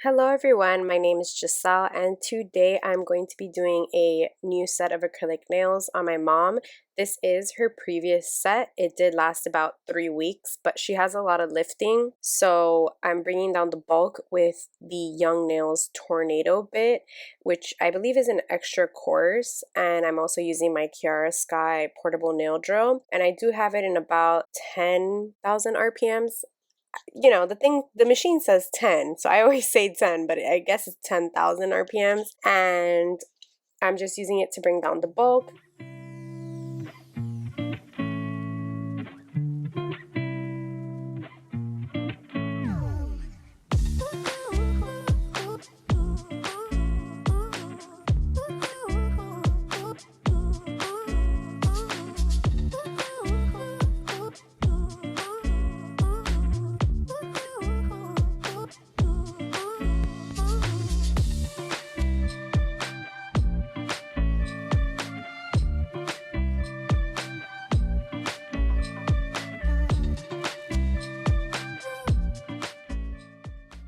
Hello everyone, my name is Gissel and today I'm going to be doing a new set of acrylic nails on my mom. This is her previous set. It did last about 3 weeks, but she has a lot of lifting, so I'm bringing down the bulk with the Young Nails Tornado bit, which I believe is an extra coarse, and I'm also using my Kiara Sky portable nail drill, and I do have it in about 10,000 RPMs. You know, the machine says 10, so I always say 10, but I guess it's 10,000 RPMs, and I'm just using it to bring down the bulk.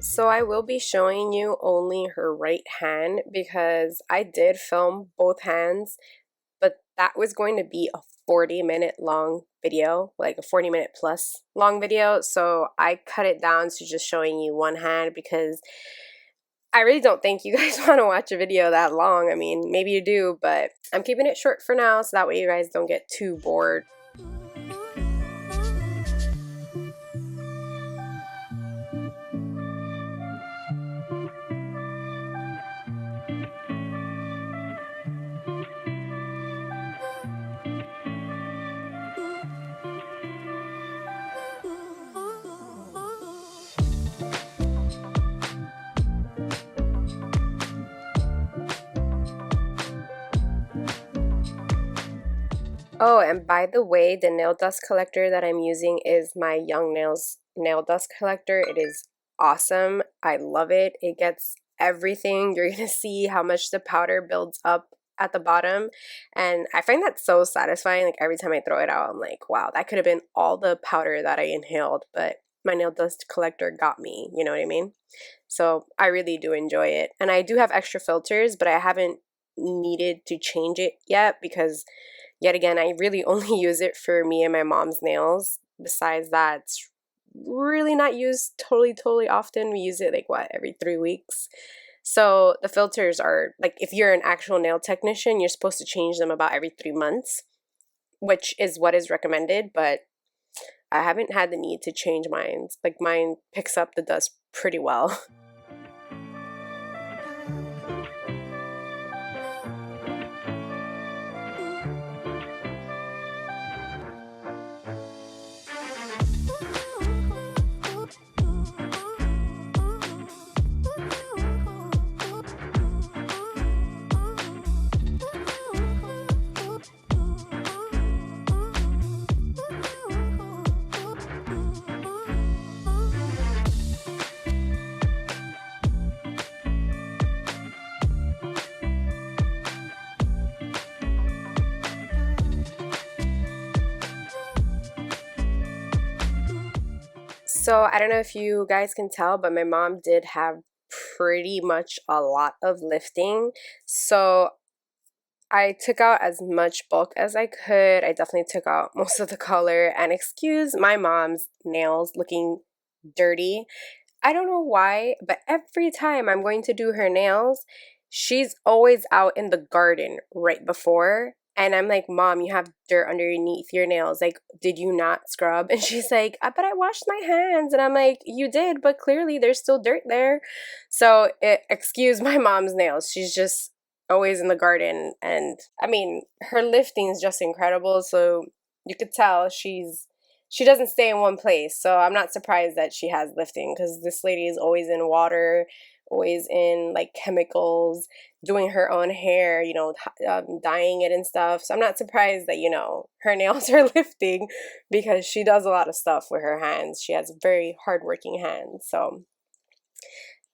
So I will be showing you only her right hand because I did film both hands, but that was going to be a 40-minute long video, like a 40-minute plus long video. So I cut it down to just showing you one hand because I really don't think you guys want to watch a video that long. I mean, maybe you do, but I'm keeping it short for now so that way you guys don't get too bored. Oh, and by the way, the nail dust collector that I'm using is my Young Nails nail dust collector. It is awesome. I love it. It gets everything. You're going to see how much the powder builds up at the bottom, and I find that so satisfying. Like every time I throw it out, I'm like, wow, that could have been all the powder that I inhaled, but my nail dust collector got me, you know what I mean? So I really do enjoy it. And I do have extra filters, but I haven't needed to change it yet because yet again, I really only use it for me and my mom's nails. Besides that, it's really not used totally often. We use it like what, every 3 weeks. So the filters are like, if you're an actual nail technician, you're supposed to change them about every 3 months, which is what is recommended, but I haven't had the need to change mine. Like mine picks up the dust pretty well. So I don't know if you guys can tell, but my mom did have pretty much a lot of lifting. So I took out as much bulk as I could. I definitely took out most of the color, and excuse my mom's nails looking dirty. I don't know why, but every time I'm going to do her nails, she's always out in the garden right before. And I'm like, Mom, you have dirt underneath your nails. Like, did you not scrub? And she's like, but I washed my hands. And I'm like, you did, but clearly there's still dirt there. So, excuse my mom's nails. She's just always in the garden. And I mean, her lifting is just incredible. So, you could tell she doesn't stay in one place. So, I'm not surprised that she has lifting because this lady is always in water, always in like chemicals, doing her own hair, you know, dyeing it and stuff. So I'm not surprised that, you know, her nails are lifting because she does a lot of stuff with her hands. She has very hardworking hands. So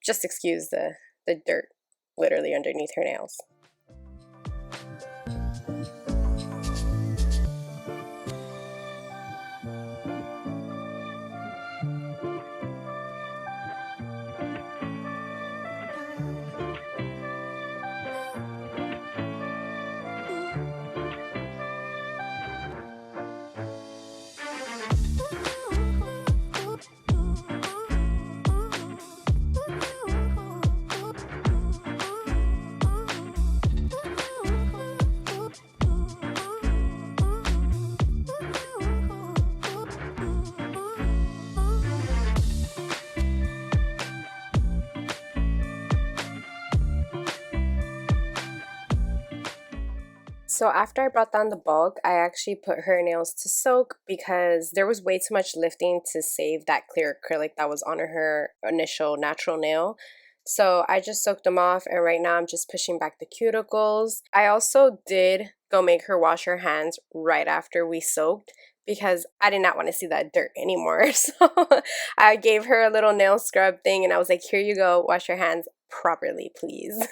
just excuse the dirt literally underneath her nails. So after I brought down the bulk, I actually put her nails to soak because there was way too much lifting to save that clear acrylic that was on her initial natural nail. So I just soaked them off, and right now I'm just pushing back the cuticles. I also did go make her wash her hands right after we soaked because I did not want to see that dirt anymore. So I gave her a little nail scrub thing and I was like, here you go, wash your hands properly, please.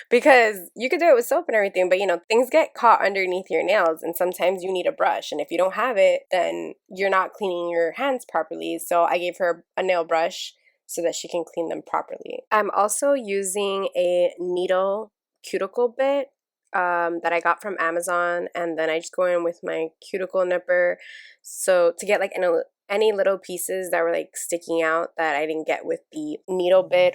Because you could do it with soap and everything, but you know, things get caught underneath your nails and sometimes you need a brush. And if you don't have it, then you're not cleaning your hands properly. So I gave her a nail brush so that she can clean them properly. I'm also using a needle cuticle bit that I got from Amazon, and then I just go in with my cuticle nipper so to get like any little pieces that were like sticking out that I didn't get with the needle bit.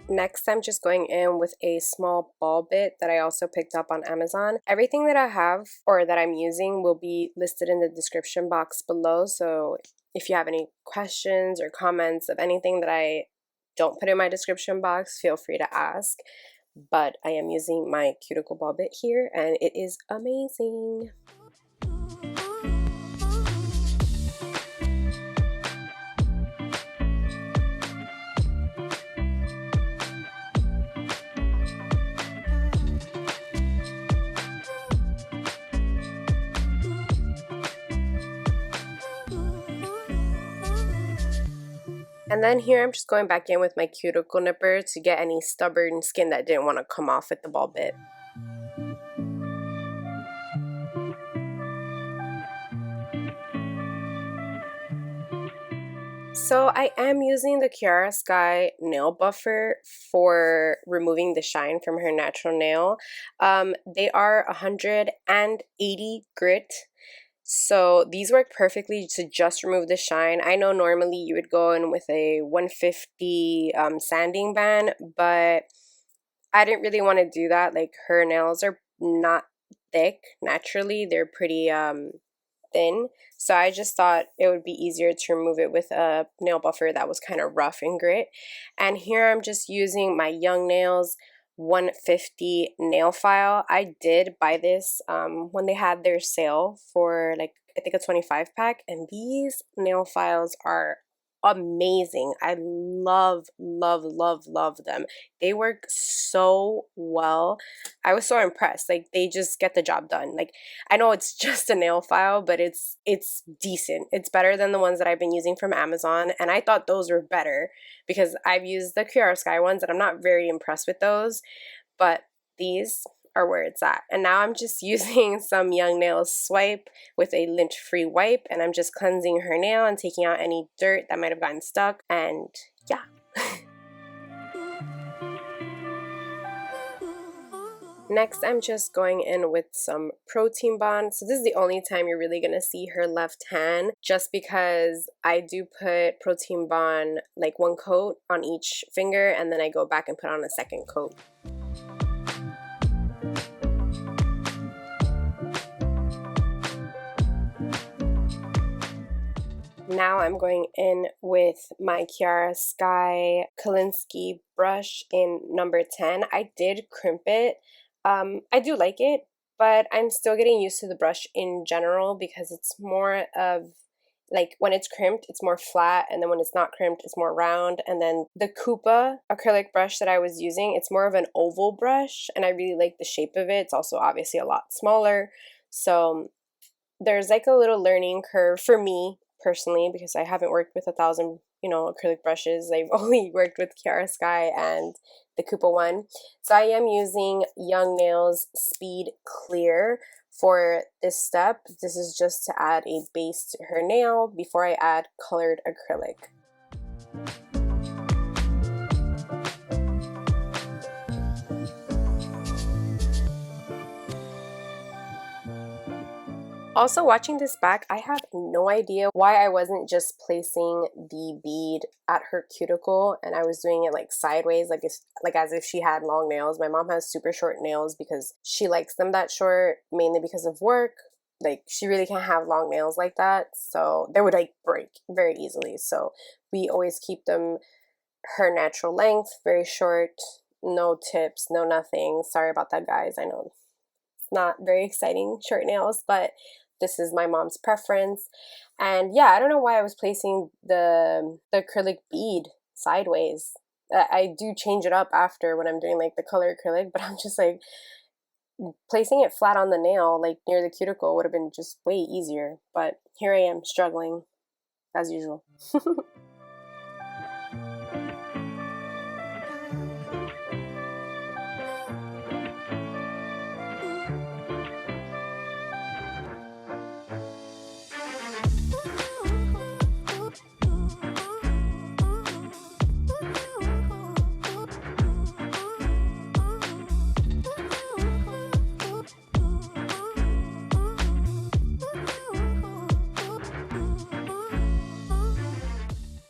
Next, I'm just going in with a small ball bit that I also picked up on Amazon. Everything that I have or that I'm using will be listed in the description box below. So if you have any questions or comments of anything that I don't put in my description box, feel free to ask. But I am using my cuticle ball bit here and it is amazing. And then here I'm just going back in with my cuticle nipper to get any stubborn skin that didn't want to come off with the ball bit. So I am using the Kiara Sky nail buffer for removing the shine from her natural nail. They are 180 grit. So these work perfectly to just remove the shine. I know normally you would go in with a 150 sanding band, but I didn't really want to do that. Like, her nails are not thick naturally. They're pretty thin. So I just thought it would be easier to remove it with a nail buffer that was kind of rough and grit. And here I'm just using my Young Nails 150 nail file. I did buy this when they had their sale for like I think a 25 pack, and these nail files are amazing. I love them. They work so well. I was so impressed. Like, they just get the job done. Like, I know it's just a nail file, but it's decent. It's better than the ones that I've been using from Amazon, and I thought those were better because I've used the Kiara Sky ones and I'm not very impressed with those, but these are where it's at. And now I'm just using some Young Nails Swipe with a lint-free wipe, and I'm just cleansing her nail and taking out any dirt that might have gotten stuck, and yeah. Next, I'm just going in with some protein bond. So this is the only time you're really gonna see her left hand, just because I do put protein bond like one coat on each finger, and then I go back and put on a second coat. Now I'm going in with my Kiara Sky Kolinsky brush in number 10. I did crimp it. I do like it, but I'm still getting used to the brush in general because it's more of, like, when it's crimped, it's more flat, and then when it's not crimped, it's more round. And then the Koopa acrylic brush that I was using, it's more of an oval brush, and I really like the shape of it. It's also obviously a lot smaller. So there's like a little learning curve for me personally, because I haven't worked with 1,000, acrylic brushes. I've only worked with Kiara Sky and the Koopa one. So I am using Young Nails Speed Clear for this step. This is just to add a base to her nail before I add colored acrylic. Also, watching this back, I have no idea why I wasn't just placing the bead at her cuticle and I was doing it like sideways, like as if she had long nails. My mom has super short nails because she likes them that short, mainly because of work. Like, she really can't have long nails like that, so they would like break very easily. So we always keep them her natural length, very short, no tips, no nothing. Sorry about that, guys. I know it's not very exciting short nails, but this is my mom's preference. And yeah, I don't know why I was placing the acrylic bead sideways. I do change it up after when I'm doing like the color acrylic, but I'm just like, placing it flat on the nail, like near the cuticle, would have been just way easier. But here I am struggling as usual.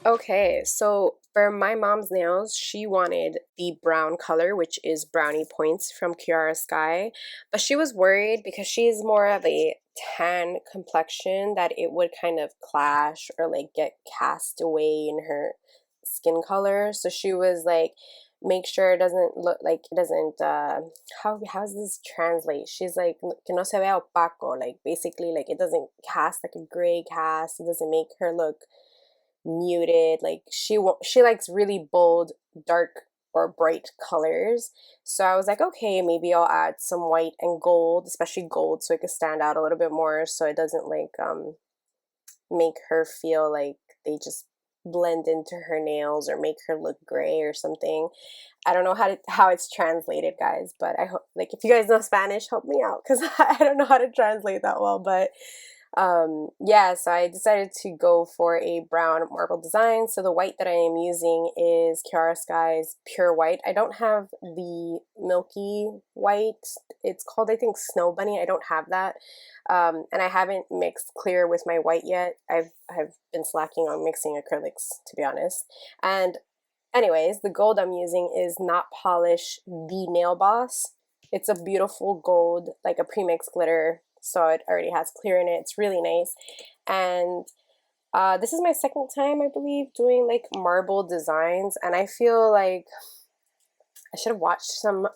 Okay, so for my mom's nails, she wanted the brown color, which is Brownie Points from Kiara Sky, but she was worried because she's more of a tan complexion that it would kind of clash or like get cast away in her skin color. So she was like, make sure it doesn't look like it doesn't how's this translate? She's like, que no se vea opaco, like basically like it doesn't cast like a gray cast. It doesn't make her look muted. Like she likes really bold, dark or bright colors. So I was like, okay, maybe I'll add some white and gold, especially gold, so it could stand out a little bit more, so it doesn't like make her feel like they just blend into her nails or make her look gray or something. I don't know how it's translated, guys, but I hope, like, if you guys know Spanish, help me out, because I don't know how to translate that well. But yeah, so I decided to go for a brown marble design. So the white that I am using is Kiara Sky's Pure White. I don't have the milky white. It's called, I think, Snow Bunny. I don't have that. And I haven't mixed clear with my white yet. I've been slacking on mixing acrylics, to be honest. And anyways, the gold I'm using is Not Polish the Nail Boss. It's a beautiful gold, like a premix glitter. So it already has clear in it. It's really nice. And this is my second time, I believe, doing like marble designs. And I feel like I should have watched some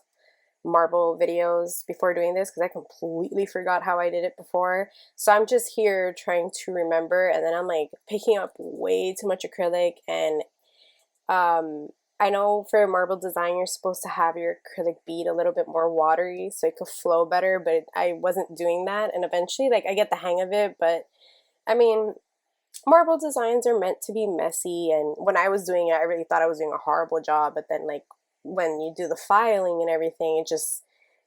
marble videos before doing this, because I completely forgot how I did it before. So I'm just here trying to remember, and then I'm like picking up way too much acrylic. And I know for marble design, you're supposed to have your acrylic bead a little bit more watery so it could flow better, but I wasn't doing that. And eventually, like, I get the hang of it, but I mean, marble designs are meant to be messy. And when I was doing it, I really thought I was doing a horrible job. But then, like, when you do the filing and everything, it just,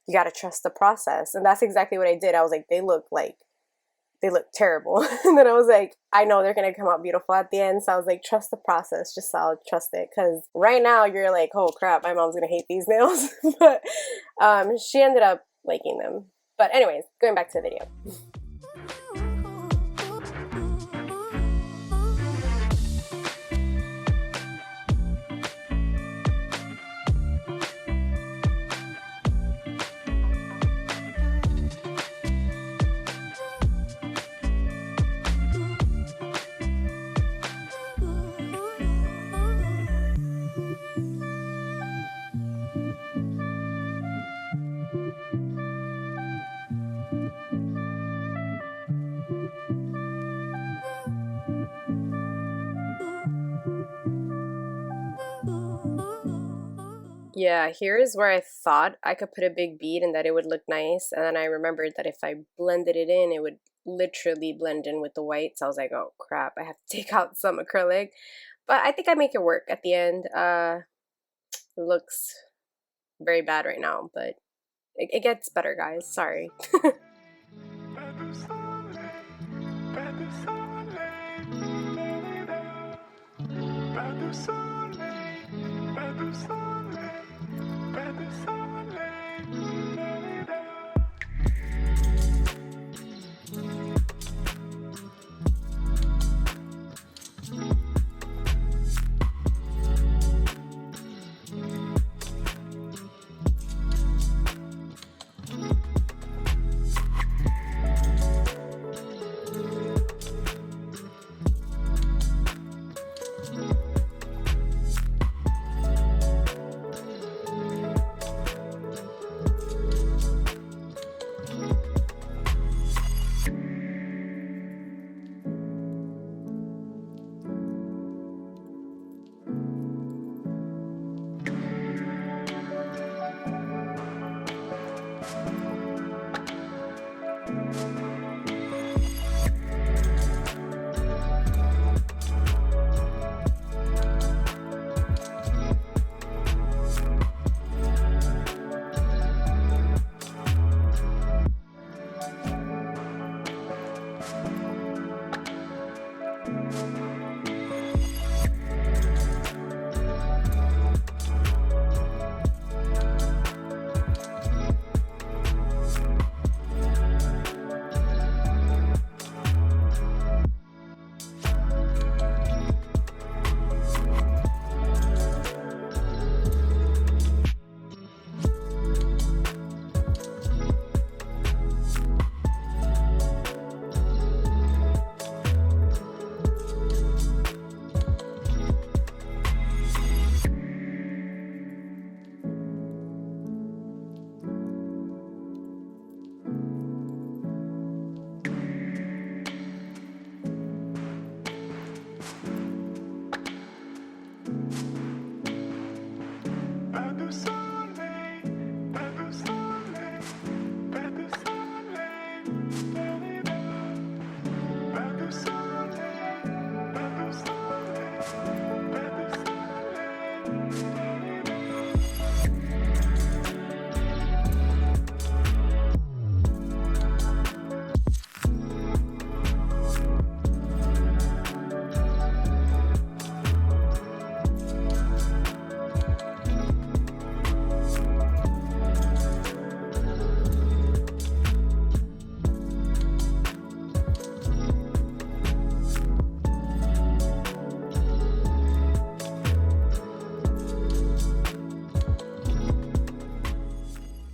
you got to trust the process. And that's exactly what I did. I was like, they look terrible. And then I was like, I know they're gonna come out beautiful at the end. So I was like, trust the process, just solid, trust it. Because right now you're like, oh crap, my mom's gonna hate these nails. But she ended up liking them. But anyways, going back to the video. Yeah, here is where I thought I could put a big bead and that it would look nice. And then I remembered that if I blended it in, it would literally blend in with the white. So I was like, oh crap, I have to take out some acrylic. But I think I make it work at the end. It looks very bad right now, but it gets better, guys. Sorry.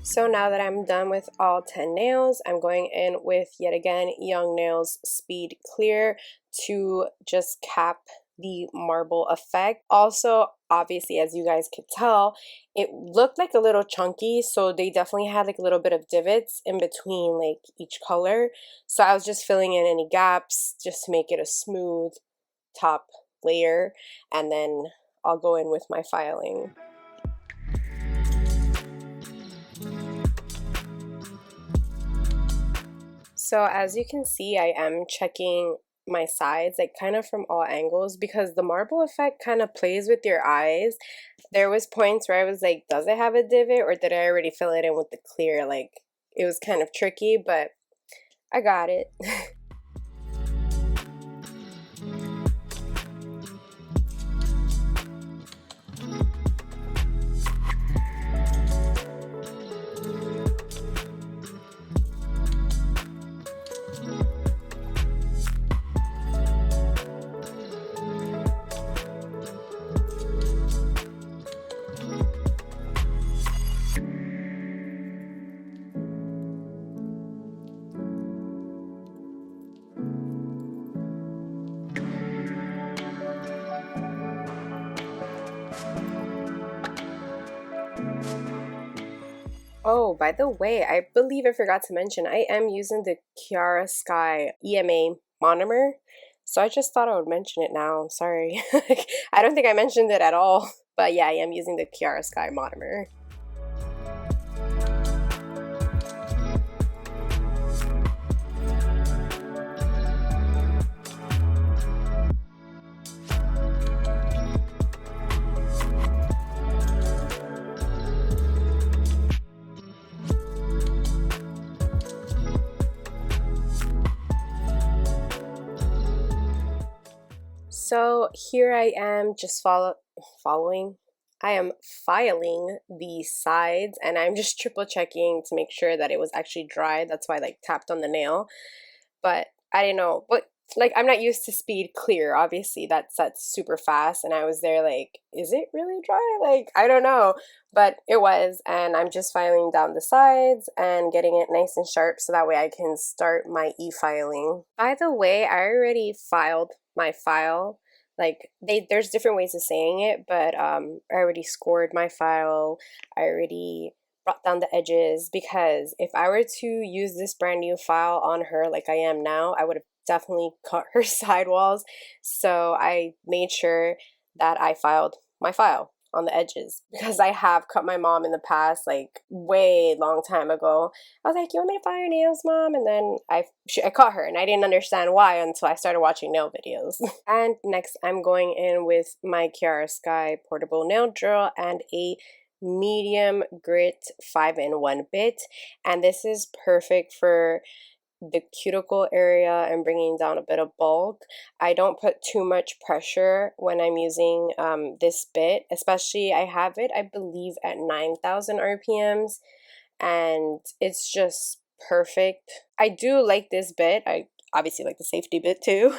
So now that I'm done with all 10 nails, I'm going in with, yet again, Young Nails Speed Clear to just cap the marble effect. Also, obviously, as you guys could tell, it looked like a little chunky, so they definitely had like a little bit of divots in between like each color. So I was just filling in any gaps just to make it a smooth top layer, and then I'll go in with my filing. So as you can see, I am checking my sides like kind of from all angles because the marble effect kind of plays with your eyes. There was points where I was like, does it have a divot or did I already fill it in with the clear? Like it was kind of tricky, but I got it. Oh, by the way, I believe I forgot to mention, I am using the Kiara Sky EMA Monomer. So I just thought I would mention it now. I'm sorry. I don't think I mentioned it at all. But yeah, I am using the Kiara Sky Monomer. So here I am just following. I am filing the sides and I'm just triple checking to make sure that it was actually dry. That's why I like tapped on the nail. But I didn't know. But like I'm not used to speed clear. Obviously that sets super fast and I was there like, is it really dry? Like I don't know. But it was, and I'm just filing down the sides and getting it nice and sharp so that way I can start my e-filing. By the way, I already filed my file. Like there's different ways of saying it, but I already scored my file. I already brought down the edges because if I were to use this brand new file on her like I am now, I would have definitely cut her sidewalls. So I made sure that I filed my file on the edges because I have cut my mom in the past, like way long time ago. I was like, you want me to file your nails, mom? And then I caught her and I didn't understand why until I started watching nail videos. And next I'm going in with my Kiara Sky portable nail drill and a medium grit 5-in-1 bit, and this is perfect for the cuticle area and bringing down a bit of bulk. I don't put too much pressure when I'm using this bit, especially I have it I believe at 9,000 RPMs and it's just perfect. I do like this bit. I obviously like the safety bit too,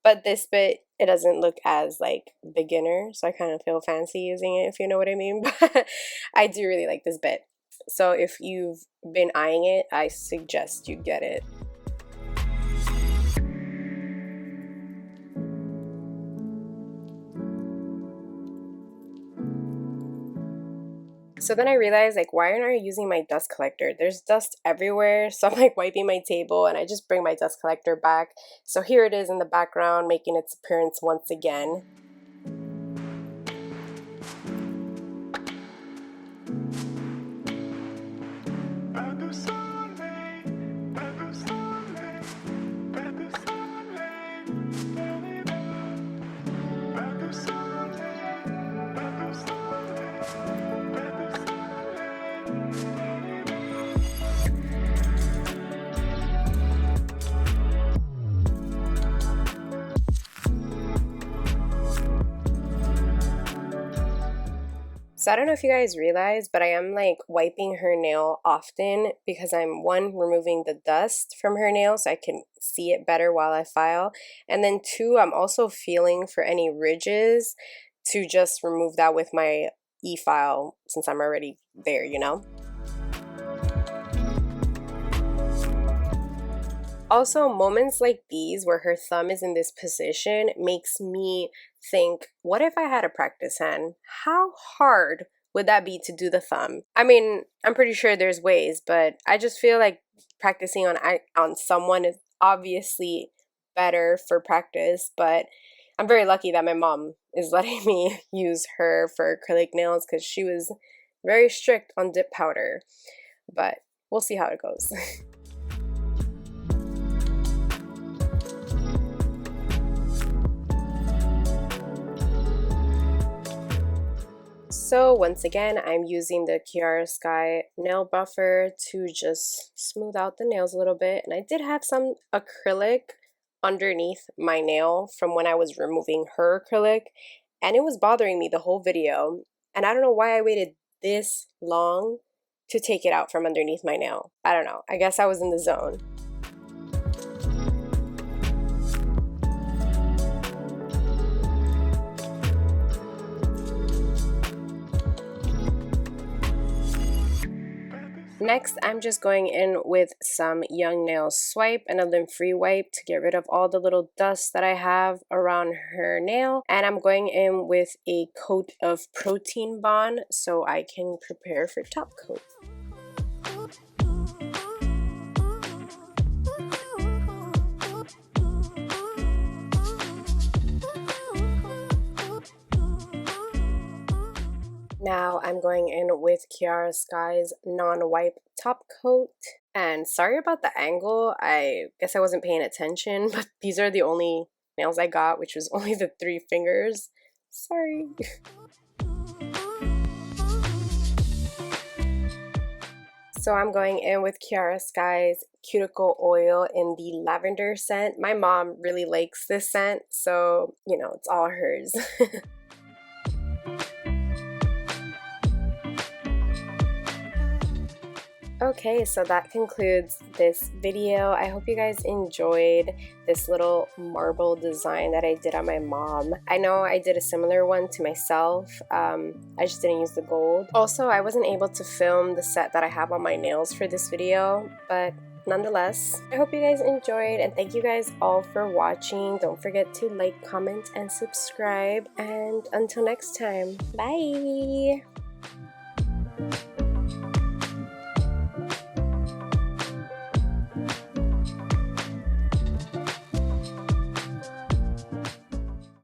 but this bit, it doesn't look as like beginner, so I kind of feel fancy using it, if you know what I mean. But I do really like this bit. So if you've been eyeing it, I suggest you get it. So then I realized, like, why aren't I using my dust collector? There's dust everywhere, so I'm like wiping my table and I just bring my dust collector back. So here it is in the background making its appearance once again. So I don't know if you guys realize, but I am like wiping her nail often because I'm one, removing the dust from her nail so I can see it better while I file. And then two, I'm also feeling for any ridges to just remove that with my e-file since I'm already there, you know? Also, moments like these where her thumb is in this position makes me think, what if I had a practice hand? How hard would that be to do the thumb? I mean, I'm pretty sure there's ways, but I just feel like practicing on someone is obviously better for practice, but I'm very lucky that my mom is letting me use her for acrylic nails because she was very strict on dip powder, but we'll see how it goes. So once again, I'm using the Kiara Sky nail buffer to just smooth out the nails a little bit. And I did have some acrylic underneath my nail from when I was removing her acrylic, and it was bothering me the whole video. And I don't know why I waited this long to take it out from underneath my nail. I don't know. I guess I was in the zone. Next, I'm just going in with some Young Nail Swipe and a lint-free wipe to get rid of all the little dust that I have around her nail. And I'm going in with a coat of Protein Bond so I can prepare for top coat. Now I'm going in with Kiara Sky's non-wipe top coat. And sorry about the angle, I guess I wasn't paying attention, but these are the only nails I got, which was only the 3 fingers. Sorry. So I'm going in with Kiara Sky's Cuticle Oil in the lavender scent. My mom really likes this scent, so, you know, it's all hers. Okay, so that concludes this video. I hope you guys enjoyed this little marble design that I did on my mom. I know I did a similar one to myself. I just didn't use the gold. Also, I wasn't able to film the set that I have on my nails for this video, but nonetheless, I hope you guys enjoyed, and thank you guys all for watching. Don't forget to like, comment, and subscribe, and until next time, bye!